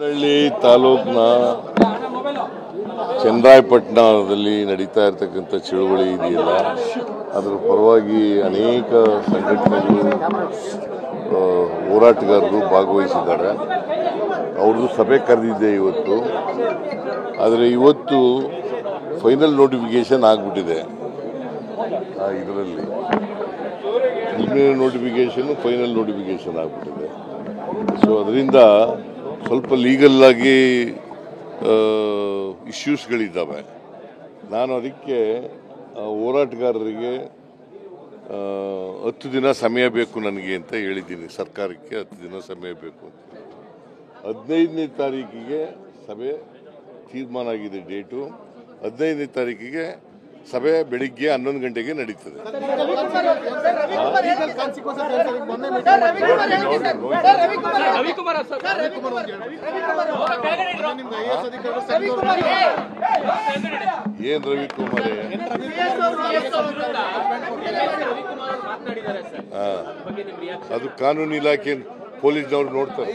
ಹಳ್ಳಿ ತಾಲೂಕಿನ ಚನ್ನರಾಯಪಟ್ಟಣದಲ್ಲಿ ನಡೀತಾ ಇರತಕ್ಕಂಥ ಚಳುವಳಿ ಇದೆಯಲ್ಲ, ಅದರ ಪರವಾಗಿ ಅನೇಕ ಸಂಘಟನೆಗಳು ಹೋರಾಟಗಾರರು ಭಾಗವಹಿಸಿದ್ದಾರೆ. ಅವ್ರದ್ದು ಸಭೆ ಕರೆದಿದ್ದೆ ಇವತ್ತು. ಆದರೆ ಇವತ್ತು ಫೈನಲ್ ನೋಟಿಫಿಕೇಶನ್ ಆಗಿಬಿಟ್ಟಿದೆ. ಇದರಲ್ಲಿ ಪ್ರಿಲಿಮಿನರಿ ನೋಟಿಫಿಕೇಶನ್ ಫೈನಲ್ ನೋಟಿಫಿಕೇಶನ್ ಆಗಿಬಿಟ್ಟಿದೆ. ಸೊ ಅದರಿಂದ ಸ್ವಲ್ಪ ಲೀಗಲ್ ಆಗಿ ಇಶ್ಯೂಸ್ಗಳಿದ್ದಾವೆ. ನಾನು ಅದಕ್ಕೆ ಹೋರಾಟಗಾರರಿಗೆ 10 ದಿನ ಸಮಯ ಬೇಕು ನನಗೆ ಅಂತ ಹೇಳಿದ್ದೀನಿ. ಸರ್ಕಾರಕ್ಕೆ 10 ದಿನ ಸಮಯ ಬೇಕು ಅಂತ. 15ನೇ ತಾರೀಕಿಗೆ ಸಭೆ ತೀರ್ಮಾನ ಆಗಿದೆ. ಡೇಟು 15ನೇ ತಾರೀಕಿಗೆ ಸಭೆ ಬೆಳಿಗ್ಗೆ 11 ಗಂಟೆಗೆ ನಡೀತದೆ. ಏನ್ ರವಿಕುಮಾರ್ ಅದು ಕಾನೂನು ಇಲಾಖೆ ಪೊಲೀಸ್ನವ್ರು ನೋಡ್ತಾರೆ.